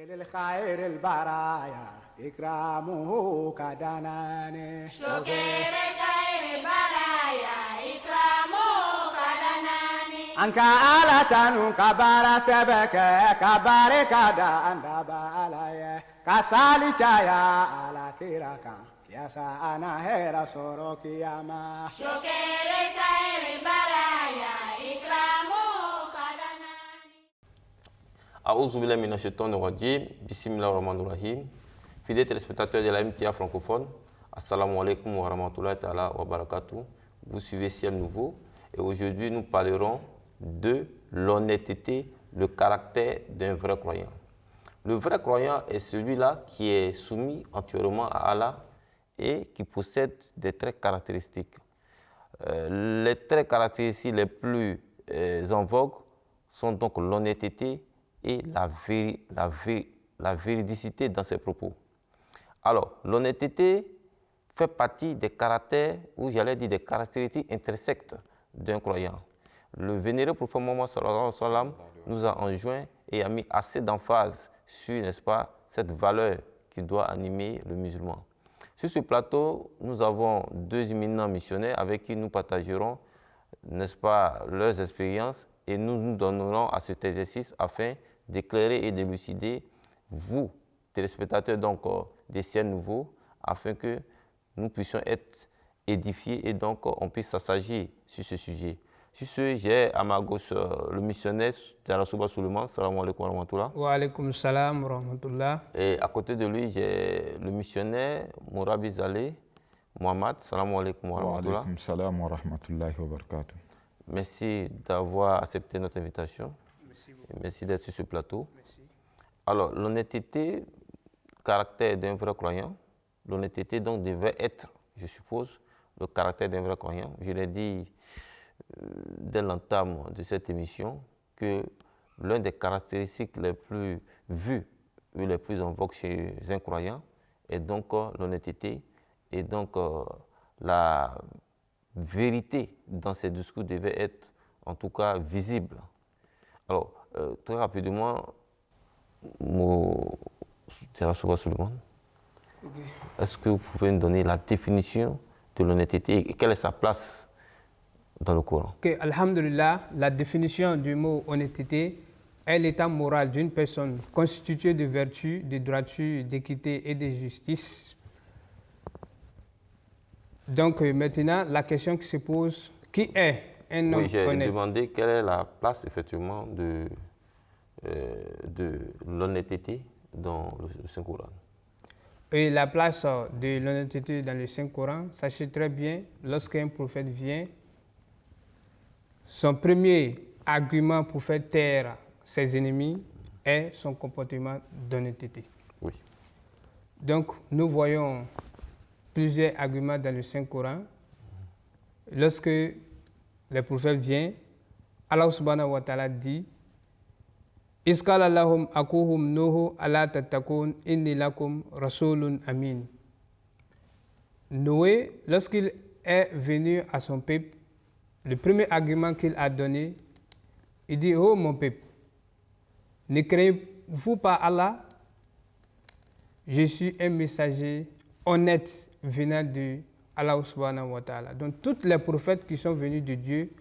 للخير البرايا إكرامه كدناني شكر خير البرايا إكرامه كدناني أنك آلة كبار سبك كبار كدا أنت بالي كسالي جايا على كيراكا يا سانا هيرا سوروك يا ما شكر خير البرايا إكرامه كدناني A'ouzou billahi minash shaitanir rajim. Bismillahir rahmanir rahim. Fidèles téléspectateurs de la MTA francophone, assalamu alaikum wa rahmatullahi ta'ala wa barakatuh. Vous suivez Ciel Nouveau et aujourd'hui nous parlerons de l'honnêteté, le caractère d'un vrai croyant. Le vrai croyant est celui-là qui est soumis entièrement à Allah et qui possède des traits caractéristiques. Les traits caractéristiques les plus en vogue sont donc l'honnêteté et la véridicité dans ses propos. Alors, l'honnêteté fait partie des caractères, ou j'allais dire des caractéristiques intersectes d'un croyant. Le vénéré prophète Mohammed sallallahu alayhi wa sallam nous a enjoint et a mis assez d'emphase sur, n'est-ce pas, cette valeur qui doit animer le musulman. Sur ce plateau, nous avons deux éminents missionnaires avec qui nous partagerons, n'est-ce pas, leurs expériences et nous nous donnerons à cet exercice afin d'éclairer et d'élucider vous, téléspectateurs donc des Ciels Nouveaux, afin que nous puissions être édifiés et donc on puisse s'assagir sur ce sujet. Sur ce, j'ai à ma gauche le missionnaire Darasouba Suleiman, salam alaikum wa rahmatullah. Wa alaikum salam wa rahmatullah. Et à côté de lui, j'ai le missionnaire Mourabi Zaleh Mohamed, salam alaikum wa rahmatullah. Wa alaikum salam wa rahmatullahi wa barakatuh. Merci d'avoir accepté notre invitation. Merci d'être sur ce plateau. Merci. Alors, l'honnêteté, caractère d'un vrai croyant, l'honnêteté donc devait être, je suppose, le caractère d'un vrai croyant. Je l'ai dit dès l'entame de cette émission que l'une des caractéristiques les plus vues ou les plus en vogue chez un croyant est donc l'honnêteté et donc la vérité dans ses discours devait être en tout cas visible. Alors, très rapidement, est-ce que vous pouvez nous donner la définition de l'honnêteté et quelle est sa place dans le Coran? Okay, alhamdulillah, la définition du mot honnêteté est l'état moral d'une personne constituée de vertu, de droiture, d'équité et de justice. Donc maintenant, la question qui se pose, qui est un homme Oui, j'ai honnête? demandé quelle est la place effectivement de l'honnêteté dans le Saint-Coran. Et la place de l'honnêteté dans le Saint-Coran, sachez très bien, lorsqu'un prophète vient, son premier argument pour faire taire ses ennemis est son comportement d'honnêteté. Oui. Donc, nous voyons plusieurs arguments dans le Saint-Coran. Lorsque le prophète vient, Allah subhanahu wa ta'ala dit Iskala lahum akuhum nuhu ala tatakun inni lakum rasulun amin. Noé, lorsqu'il est venu à son peuple, le premier argument qu'il a donné, il dit: Oh mon peuple, ne craignez-vous pas Allah? Je suis un messager honnête venant de Allah subhanahu wa ta'ala. Donc tous les prophètes qui sont venus de Dieu,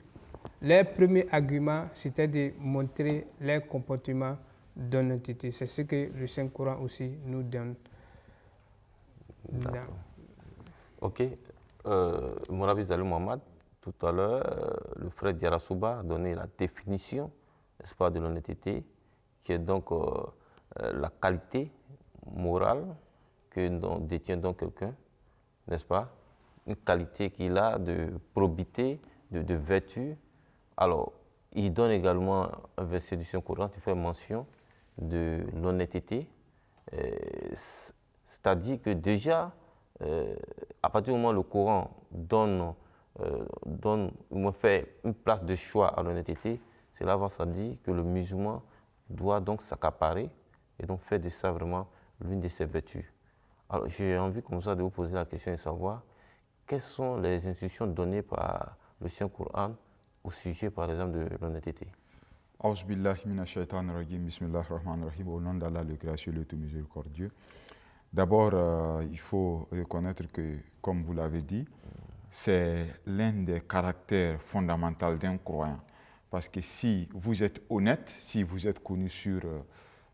leur premier argument, c'était de montrer leur comportement d'honnêteté. C'est ce que le Saint-Coran aussi nous donne. Ok. Mourabi Zaleh Mohamed, tout à l'heure, le frère Diarasouba a donné la définition, n'est-ce pas, de l'honnêteté, qui est donc la qualité morale que détient donc quelqu'un, n'est-ce pas? Une qualité qu'il a de probité, de vertu. Alors, il donne également un verset du Saint-Coran qui fait mention de l'honnêteté. C'est-à-dire que déjà, à partir du moment où le Coran fait une place de choix à l'honnêteté, cela avance à dire que le musulman doit donc s'accaparer et donc faire de ça vraiment l'une de ses vertus. Alors, j'ai envie comme ça de vous poser la question et savoir quelles sont les instructions données par le Saint-Coran au sujet, par exemple, de l'honnêteté. Aouzbillahi minash shaitanir rajim, bismillahir rahmanir rahim, au nom d'Allah le gracieux, le tout miséricordieux. D'abord, il faut reconnaître que, comme vous l'avez dit, c'est l'un des caractères fondamentaux d'un croyant. Parce que si vous êtes honnête, si vous êtes connu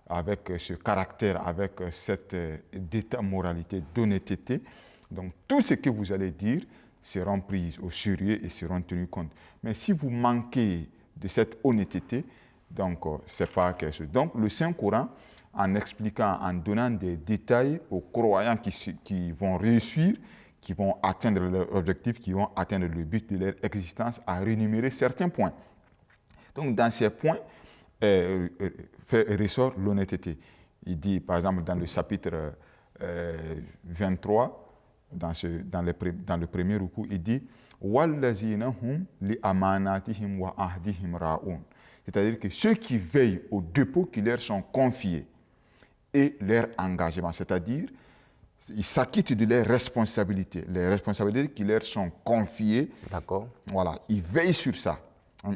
avec ce caractère, avec cette moralité d'honnêteté, donc tout ce que vous allez dire seront pris au sérieux et seront tenus compte. Mais si vous manquez de cette honnêteté, donc c'est pas quelque chose. Donc le Saint-Coran, en expliquant, en donnant des détails aux croyants qui vont réussir, qui vont atteindre leur objectif, qui vont atteindre le but de leur existence, a rémunéré certains points. Donc dans ces points, ressort l'honnêteté. Il dit, par exemple, dans le chapitre 23, dans le premier ruku, il dit وَالَّذِينَ هُمْ لِأَمَانَاتِهِمْ وَعَهْدِهِمْ رَاعُونَ. C'est-à-dire que ceux qui veillent aux dépôts qui leur sont confiés et leur engagement, c'est-à-dire ils s'acquittent de leurs responsabilités, les responsabilités qui leur sont confiées. D'accord. Voilà, ils veillent sur ça.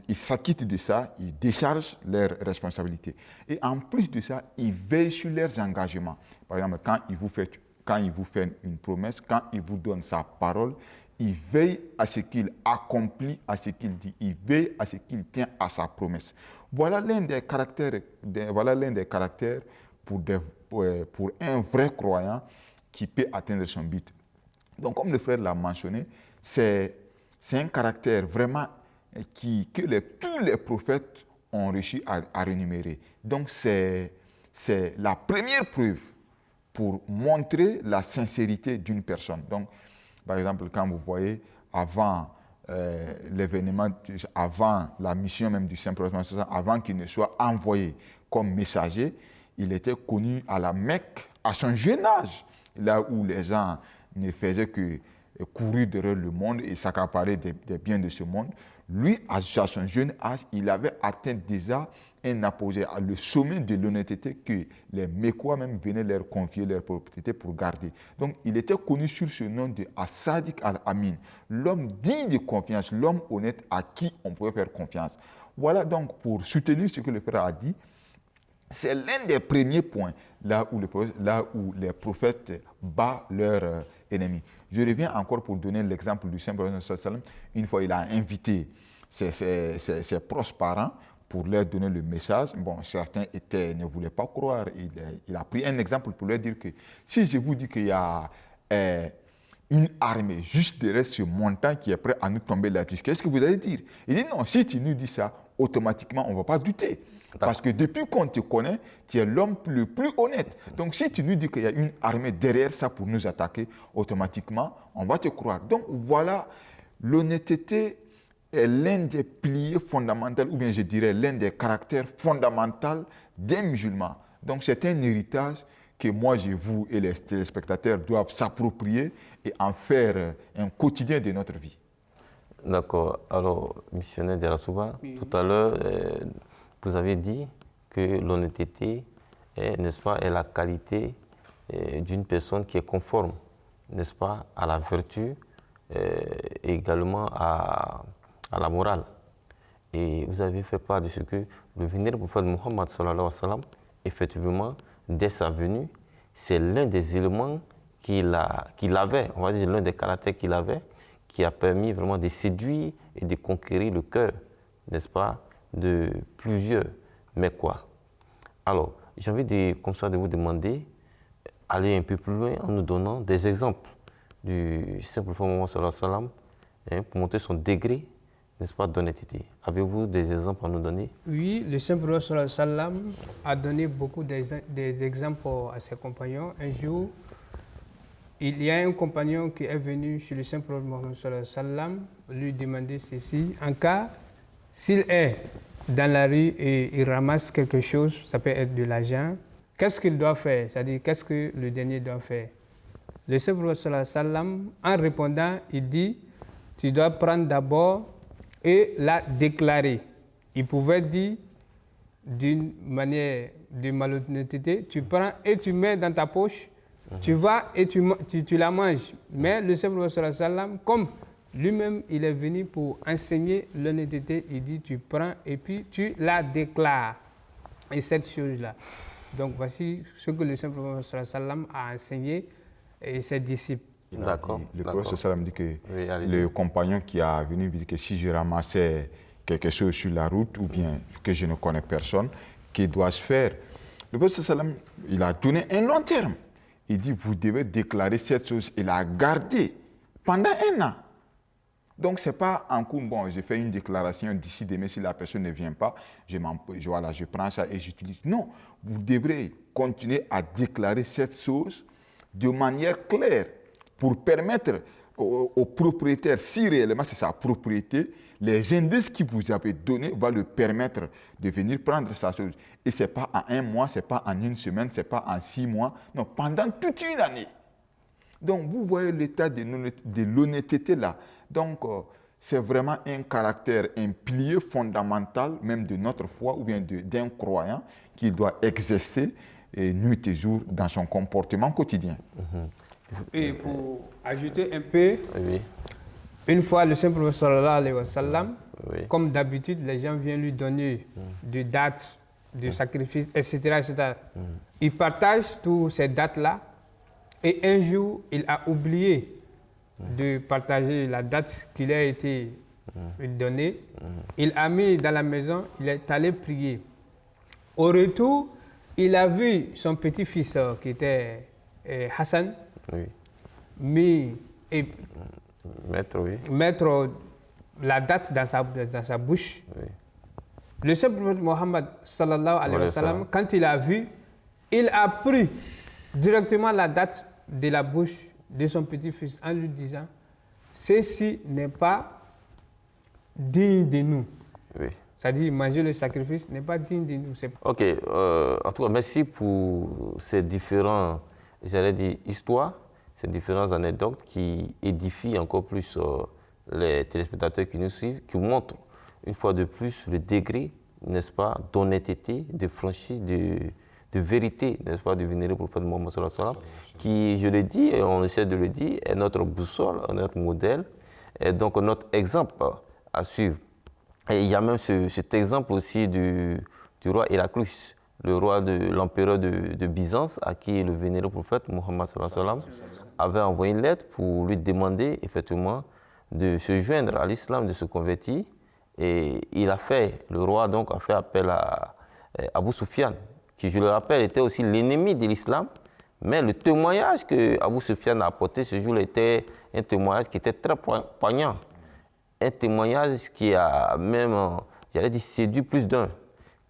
Ils s'acquittent de ça, ils déchargent leurs responsabilités. Et en plus de ça, ils veillent sur leurs engagements. Par exemple, quand il vous fait une promesse, quand il vous donne sa parole, il veille à ce qu'il accomplit, à ce qu'il dit. Il veille à ce qu'il tient à sa promesse. Voilà l'un des caractères, pour un vrai croyant qui peut atteindre son but. Donc, comme le frère l'a mentionné, c'est un caractère vraiment que tous les prophètes ont réussi à rémunérer. Donc, c'est la première preuve pour montrer la sincérité d'une personne. Donc, par exemple, quand vous voyez, avant l'événement, avant la mission même du Saint-Prophète, avant qu'il ne soit envoyé comme messager, il était connu à la Mecque à son jeune âge, là où les gens ne faisaient que courir derrière le monde et s'accaparer des biens de ce monde. Lui, à son jeune âge, il avait atteint déjà un apogée, le sommet de l'honnêteté que les Mécois même venaient leur confier leur propriété pour garder. Donc, il était connu sur ce nom de As-Sadiq al-Amin, l'homme digne de confiance, l'homme honnête à qui on pouvait faire confiance. Voilà donc pour soutenir ce que le frère a dit. C'est l'un des premiers points là où les prophètes battent leurs ennemis. Je reviens encore pour donner l'exemple du Saint-Prophète. Une fois, il a invité ses proches parents pour leur donner le message. Bon, certains ne voulaient pas croire. Il a pris un exemple pour leur dire que si je vous dis qu'il y a une armée juste derrière ce montant qui est prêt à nous tomber là-dessus, qu'est-ce que vous allez dire? Il dit non, si tu nous dis ça, automatiquement, on ne va pas douter. Parce que depuis qu'on te connaît, tu es l'homme le plus honnête. Donc si tu nous dis qu'il y a une armée derrière ça pour nous attaquer, automatiquement, on va te croire. Donc voilà, l'honnêteté est l'un des piliers fondamentaux, ou bien je dirais l'un des caractères fondamentaux d'un musulman. Donc c'est un héritage que moi, vous et les téléspectateurs doivent s'approprier et en faire un quotidien de notre vie. D'accord. Alors, missionnaire de Rasouba, tout à l'heure, vous avez dit que l'honnêteté, n'est-ce pas, est la qualité d'une personne qui est conforme, n'est-ce pas, à la vertu et également à la morale. Et vous avez fait part de ce que le vénérable prophète Mohammed sallallahu alayhi wa sallam, effectivement, dès sa venue, c'est l'un des éléments qu'il avait, on va dire l'un des caractères qu'il avait, qui a permis vraiment de séduire et de conquérir le cœur, n'est-ce pas, de plusieurs. Mais quoi? Alors, j'ai envie de vous demander, aller un peu plus loin en nous donnant des exemples du simple prophète Mohammed sallallahu alayhi wa sallam, pour montrer son degré, n'est-ce pas, d'honnêteté. Avez-vous des exemples à nous donner? Oui, le saint prophète sallallahu alayhi wa sallam a donné beaucoup des exemples à ses compagnons. Un jour, il y a un compagnon qui est venu chez le saint prophète Mohammed sallallahu alayhi wa sallam lui demander ceci. En cas, s'il est dans la rue et il ramasse quelque chose, ça peut être de l'argent, qu'est-ce qu'il doit faire? C'est-à-dire, qu'est-ce que le dernier doit faire? Le saint prophète sallallahu alayhi wa sallam, en répondant, il dit, tu dois prendre d'abord et la déclarer. Il pouvait dire d'une manière de malhonnêteté, tu prends et tu mets dans ta poche, tu vas et tu la manges. Mais le saint prophète sallallahu alayhi wa sallam, comme Lui-même, il est venu pour enseigner l'honnêteté. Il dit, tu prends et puis tu la déclares. Et cette chose-là. Donc, voici ce que le Saint Prophète sallallahu alayhi wa sallam a enseigné et ses disciples. D'accord. Le prophète sallam dit que Oui, allez-y. le compagnon qui a venu dit que si je ramassais quelque chose sur la route ou bien que je ne connais personne, que dois-je faire? Le prophète sallam, il a donné un long terme. Il dit, vous devez déclarer cette chose et la garder pendant 1 an. Donc, ce n'est pas un coup, bon, je fais une déclaration d'ici demain, si la personne ne vient pas, je prends ça et j'utilise. Non, vous devrez continuer à déclarer cette chose de manière claire pour permettre au propriétaire, si réellement c'est sa propriété, les indices qu'il vous avez donnés vont le permettre de venir prendre sa chose. Et ce n'est pas en 1 mois, ce n'est pas en 1 semaine, ce n'est pas en 6 mois, non, pendant toute une année. Donc, vous voyez l'état de l'honnêteté là. Donc, c'est vraiment un caractère, un pilier fondamental même de notre foi ou bien d'un croyant qui doit exercer nuit et jour dans son comportement quotidien. Et pour ajouter un peu, Oui. une fois le Saint Prophète sallallahu alayhi wa sallam, Oui. comme d'habitude, les gens viennent lui donner des dates de sacrifice, etc. etc. Il partage toutes ces dates-là et un jour, il a oublié de partager la date qui lui a été donnée. Il a mis dans la maison, il est allé prier. Au retour, il a vu son petit-fils qui était Hassan, Oui. mettre la date dans sa bouche. Oui. Le Saint Prophète Mohammed sallallahu alayhi wa sallam, quand il a vu, il a pris directement la date de la bouche de son petit-fils en lui disant, ceci n'est pas digne de nous. Oui. C'est-à-dire, manger le sacrifice n'est pas digne de nous. Ok, en tout cas, merci pour ces différents, j'allais dire, histoires, ces différentes anecdotes qui édifient encore plus les téléspectateurs qui nous suivent, qui montrent une fois de plus le degré, n'est-ce pas, d'honnêteté, de franchise, de vérité, n'est-ce pas, du vénéré prophète Mohammed sallallahu alayhi wa sallam, qui, je le dis, et on essaie de le dire, est notre boussole, notre modèle, et donc notre exemple à suivre. Et il y a même cet exemple aussi du roi Héraclius, le roi de l'empereur de Byzance, à qui le vénéré prophète Mohammed sallallahu alayhi wa sallam avait envoyé une lettre pour lui demander effectivement de se joindre à l'islam, de se convertir. Et le roi donc a fait appel à Abu Sufyan, qui, je le rappelle, était aussi l'ennemi de l'islam. Mais le témoignage que Abu Sufyan a apporté ce jour-là était un témoignage qui était très poignant. Un témoignage qui a même, j'allais dire, séduit plus d'un.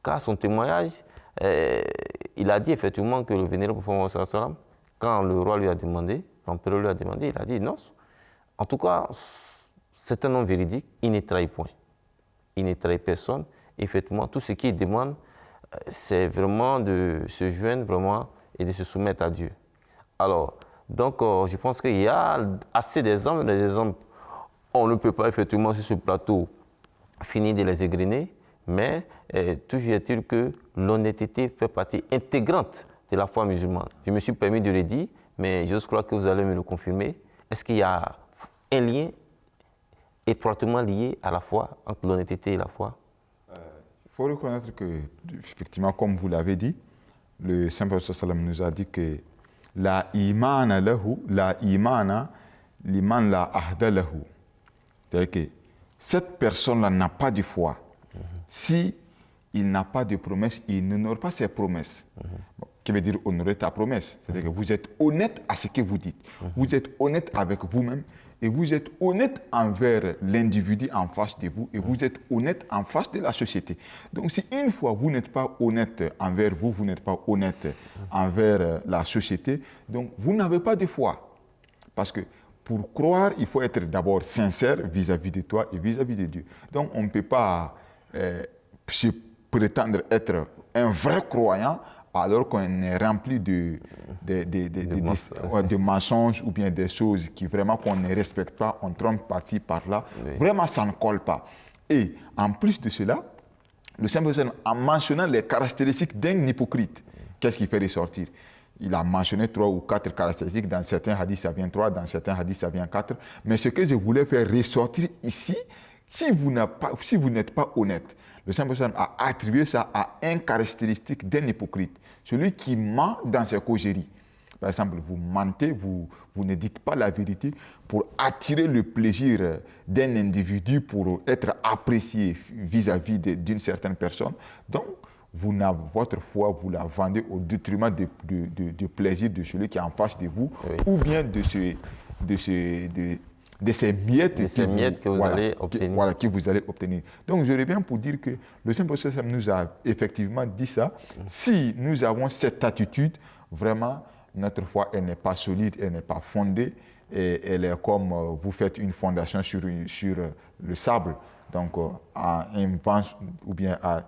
Car son témoignage, il a dit effectivement que le vénéré prophète Mohammed sallallahu alayhi wa sallam, quand le roi lui a demandé, l'empereur lui a demandé, il a dit non. En tout cas, c'est un homme véridique, il ne trahit point. Il ne trahit personne. Effectivement, tout ce qu'il demande, c'est vraiment de se joindre vraiment et de se soumettre à Dieu. Alors, donc, je pense qu'il y a assez d'exemples. Des exemples, on ne peut pas effectivement sur ce plateau finir de les égrener, mais toujours est-il que l'honnêteté fait partie intégrante de la foi musulmane. Je me suis permis de le dire, mais je crois que vous allez me le confirmer. Est-ce qu'il y a un lien étroitement lié à la foi, entre l'honnêteté et la foi? Il faut reconnaître que, effectivement, comme vous l'avez dit, le Saint Prophète sallam nous a dit que la imana lahu, la imana liman la ahda lahu. C'est-à-dire que cette personne-là n'a pas de foi. Si il n'a pas de promesse, il n'honore pas ses promesses. Bon, qui veut dire honorer ta promesse. C'est-à-dire que vous êtes honnête à ce que vous dites. Vous êtes honnête avec vous-même et vous êtes honnête envers l'individu en face de vous et vous êtes honnête en face de la société. Donc si une fois vous n'êtes pas honnête envers vous, vous n'êtes pas honnête envers la société, donc vous n'avez pas de foi. Parce que pour croire, il faut être d'abord sincère vis-à-vis de toi et vis-à-vis de Dieu. Donc on ne peut pas se prétendre être un vrai croyant alors qu'on est rempli de mensonges ou bien des choses qui vraiment qu'on ne respecte pas, on trompe par-ci, par-là. Oui. Vraiment, ça ne colle pas. Et en plus de cela, le Saint-Prophète, en mentionnant les caractéristiques d'un hypocrite, qu'est-ce qu'il fait ressortir? il a mentionné 3 ou 4 caractéristiques. Dans certains hadiths, ça vient 3, dans certains hadiths, ça vient 4. Mais ce que je voulais faire ressortir ici, si vous n'êtes pas honnête, le Saint-Prophète a attribué ça à une caractéristique d'un hypocrite, celui qui ment dans ses causeries. Par exemple, vous mentez, vous ne dites pas la vérité pour attirer le plaisir d'un individu, pour être apprécié vis-à-vis d'une certaine personne. Donc, votre foi, vous la vendez au détriment du plaisir de celui qui est en face de vous, oui. ou bien de ces miettes, que vous allez obtenir. Que vous allez obtenir. Donc, je reviens pour dire que le Saint-Prophète nous a effectivement dit ça. Si nous avons cette attitude, vraiment, notre foi, elle n'est pas solide, elle n'est pas fondée, et elle est comme vous faites une fondation sur le sable. Donc, à un vent ou bien à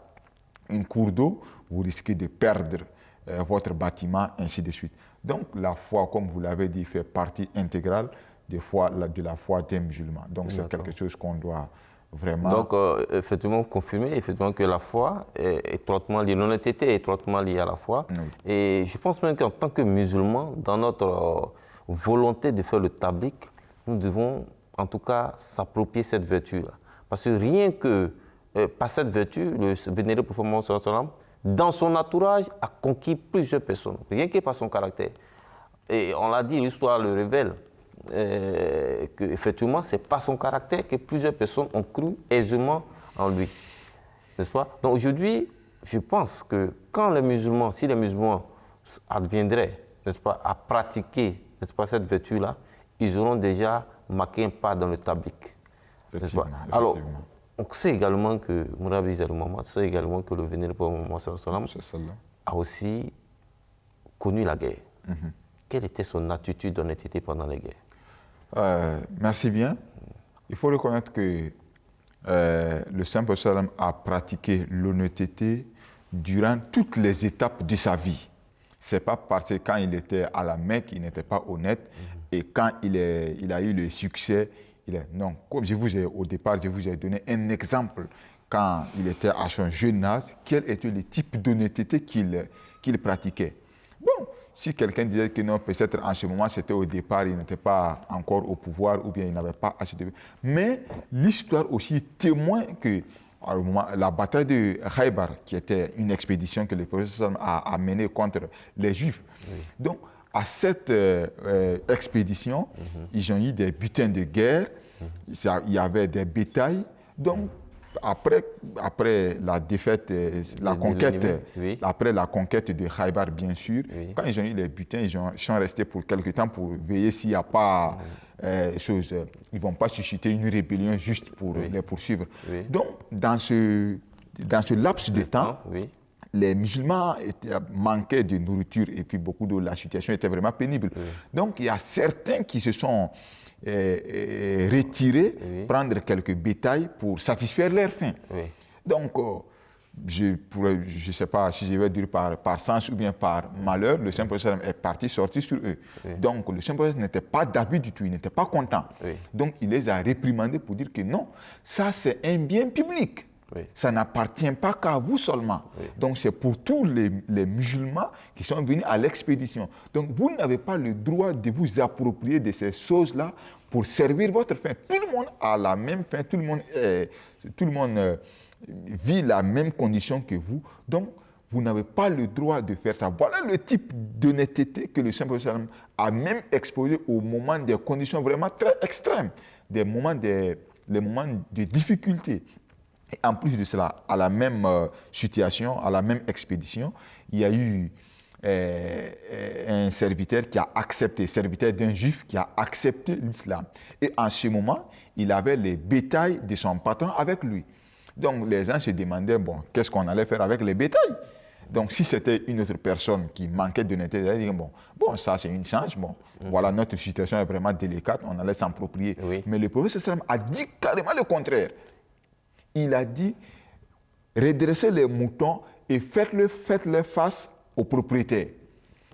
une cour d'eau, vous risquez de perdre votre bâtiment, ainsi de suite. Donc, la foi, comme vous l'avez dit, fait partie intégrale de la foi des musulmans. Donc, c'est quelque chose qu'on doit vraiment... Donc, effectivement, confirmer effectivement que la foi est étroitement liée, l'honnêteté est étroitement liée à la foi. Oui. Et je pense même qu'en tant que musulmans, dans notre volonté de faire le tablik, nous devons en tout cas s'approprier cette vertu-là. Parce que rien que par cette vertu, le vénéré prophète Mohammed sallallahu alayhi wa sallam, dans son entourage, a conquis plusieurs personnes, rien que par son caractère. Et on l'a dit, l'histoire le révèle, qu'effectivement, c'est par son caractère que plusieurs personnes ont cru aisément en lui. N'est-ce pas? Donc aujourd'hui, je pense que quand si les musulmans adviendraient, n'est-ce pas, à pratiquer, n'est-ce pas, cette vertu-là, ils auront déjà marqué un pas dans le tablik. N'est-ce pas? Alors, on sait également que le vénéré prophète Mohammed sallallahu alayhi wa sallam a aussi connu la guerre. Quelle était son attitude d'honnêteté pendant les guerres? Merci bien. Il faut reconnaître que le Saint-Prophète a pratiqué l'honnêteté durant toutes les étapes de sa vie. Ce n'est pas parce que quand il était à la Mecque, il n'était pas honnête, et quand il a eu le succès, non. Comme au départ, je vous ai donné un exemple. Quand il était à son jeune âge, quel était le type d'honnêteté qu'il pratiquait? Bon, si quelqu'un disait que non, peut-être en ce moment, c'était au départ, il n'était pas encore au pouvoir ou bien il n'avait pas assez de... Mais l'histoire aussi témoigne que la bataille de Khaybar, qui était une expédition que le prophète a menée contre les Juifs. Oui. Donc, à cette expédition, ils ont eu des butins de guerre, il y avait des bétails. Donc, après la défaite, après la conquête de Khaybar, bien sûr, quand ils ont eu les butins, ils sont restés pour quelque temps pour veiller s'il n'y a pas chose. Ils ne vont pas susciter une rébellion juste pour les poursuivre. Donc, dans ce laps de temps, les musulmans manquaient de nourriture et puis beaucoup d'eau. La situation était vraiment pénible. Donc, il y a certains qui se sont retirés, prendre quelques bétails pour satisfaire leur faim. Donc, je ne sais pas si je vais dire par sens ou bien par malheur, le Saint-Prophète est sorti sur eux. Donc, le Saint-Prophète n'était pas d'avis du tout, il n'était pas content. Donc, il les a réprimandés pour dire que non, ça c'est un bien public. Ça n'appartient pas qu'à vous seulement. Donc, c'est pour tous les musulmans qui sont venus à l'expédition. Donc, vous n'avez pas le droit de vous approprier de ces choses-là pour servir votre faim. Tout le monde a la même faim, tout le monde vit la même condition que vous. Donc, vous n'avez pas le droit de faire ça. Voilà le type d'honnêteté que le Saint-Prophète a même exposé au moment des conditions vraiment très extrêmes, les moments de difficulté. Et en plus de cela, à la même situation, à la même expédition, il y a eu un serviteur d'un juif qui a accepté l'islam. Et en ce moment, il avait les bétails de son patron avec lui. Donc les gens se demandaient, bon, qu'est-ce qu'on allait faire avec les bétails? Donc si c'était une autre personne qui manquait d'honnêteté, ils disaient, bon, ça c'est une chance, voilà, notre situation est vraiment délicate, on allait s'approprier. Mais le prophète sallam a dit carrément le contraire. Il a dit, redressez les moutons et faites-le face au propriétaire.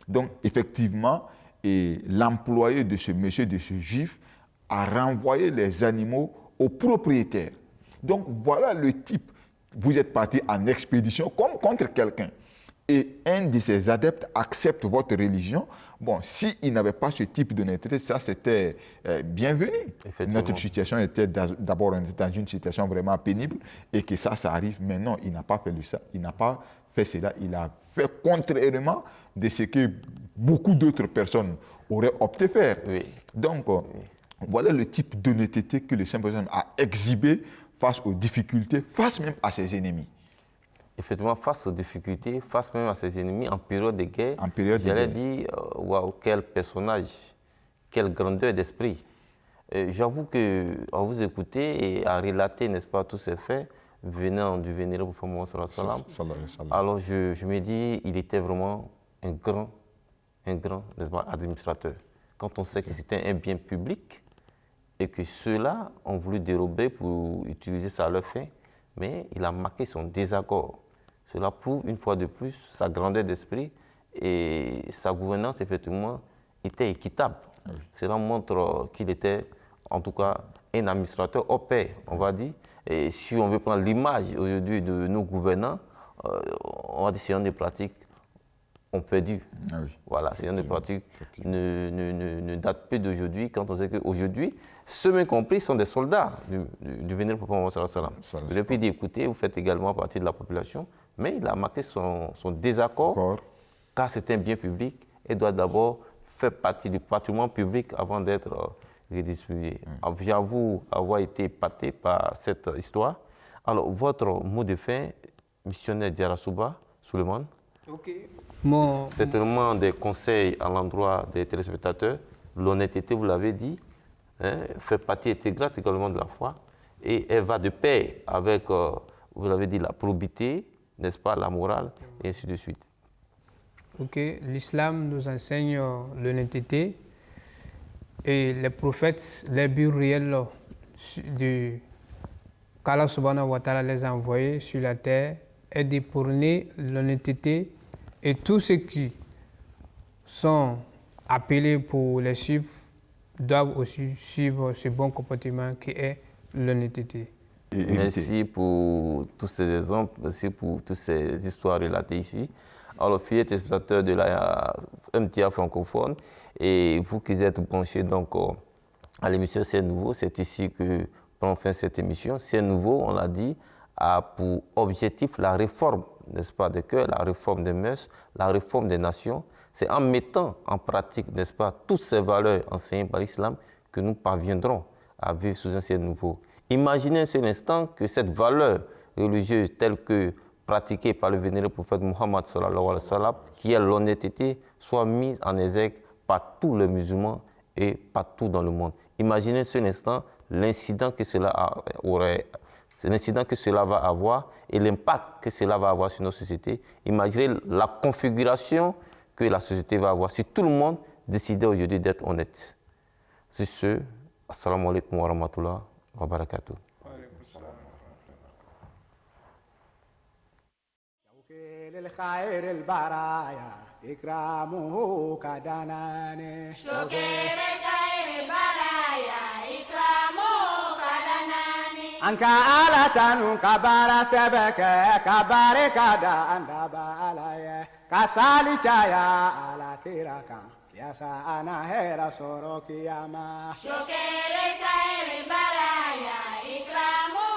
Donc, effectivement, l'employé de ce monsieur, de ce juif, a renvoyé les animaux au propriétaire. Donc, voilà le type. Vous êtes parti en expédition comme contre quelqu'un. et un de ses adeptes accepte votre religion, bon, s'il n'avait pas ce type d'honnêteté, ça c'était bienvenu. Notre situation était d'abord dans une situation vraiment pénible et que ça arrive. Mais non, il n'a pas fait ça, il n'a pas fait cela, il a fait contrairement de ce que beaucoup d'autres personnes auraient opté faire. Oui. Donc, voilà le type d'honnêteté que le Saint-Père a exhibé face aux difficultés, face même à ses ennemis. Effectivement, face aux difficultés, face même à ses ennemis, en période de guerre, j'allais dire, waouh, quel personnage, quelle grandeur d'esprit. J'avoue qu'à vous écouter et à relater, n'est-ce pas, tous ces faits venant du vénérable Mohammed sallallahu alayhi wa sallam, alors je me dis, il était vraiment un grand, n'est-ce pas, administrateur. Quand on sait que c'était un bien public et que ceux-là ont voulu dérober pour utiliser ça à leur fin, mais il a marqué son désaccord. Cela prouve une fois de plus sa grandeur d'esprit et sa gouvernance, effectivement, était équitable. Oui. Cela montre qu'il était, en tout cas, un administrateur au pair, on va dire. Et si on veut prendre l'image aujourd'hui de nos gouvernants, on va dire que c'est une des pratiques ont perdu. Ah oui. Voilà, c'est une des pratiques ne date plus d'aujourd'hui, quand on sait qu'aujourd'hui, ceux même compris sont des soldats du vénérable Mohammed sallallahu alayhi wa sallam. Vous avez dit, écoutez, vous faites également partie de la population, mais il a marqué son désaccord, car c'est un bien public et doit d'abord faire partie du patrimoine public avant d'être redistribué. J'avoue avoir été épaté par cette histoire. Alors, votre mot de fin, missionnaire Diarra-Souba, Souleymane. Certainement des conseils à l'endroit des téléspectateurs. L'honnêteté, vous l'avez dit, fait partie intégrante également de la foi et elle va de pair avec, vous l'avez dit, la probité, n'est-ce pas, la morale, et ainsi de suite. Ok, l'islam nous enseigne l'honnêteté et les prophètes, les buts réels qu'Allah subhanahu wa ta'ala les a envoyés sur la terre est de prôner l'honnêteté et tous ceux qui sont appelés pour les suivre doivent aussi suivre ce bon comportement qui est l'honnêteté. Merci pour tous ces exemples, merci pour toutes ces histoires relatées ici. Alors, fidèles téléspectateurs de la MTA francophone, et vous qui êtes branchés donc à l'émission C'est Nouveau, c'est ici que prend fin cette émission. C'est Nouveau, on l'a dit, a pour objectif la réforme, n'est-ce pas, de cœur, la réforme des mœurs, la réforme des nations. C'est en mettant en pratique, n'est-ce pas, toutes ces valeurs enseignées par l'islam que nous parviendrons à vivre sous un ciel nouveau. Imaginez un seul instant que cette valeur religieuse telle que pratiquée par le vénérable prophète Mohammed sallallahu alayhi wa sallam, qui est l'honnêteté, soit mise en exergue par tous les musulmans et partout dans le monde. Imaginez un seul instant l'incident que cela va avoir et l'impact que cela va avoir sur nos sociétés. Imaginez la configuration que la société va avoir si tout le monde décidait aujourd'hui d'être honnête. C'est ce. Assalamu alaikum wa rahmatullah wa barakatuh. للخير البرايا إكرامه كدناني شكر خير البرايا إكرامه كدناني أنك آلة كبار سبك كبار كدان دبالاي كسالي جايا على تيراكا يا سانا هيرا سوروكي ياما شكر خير البرايا إكرامه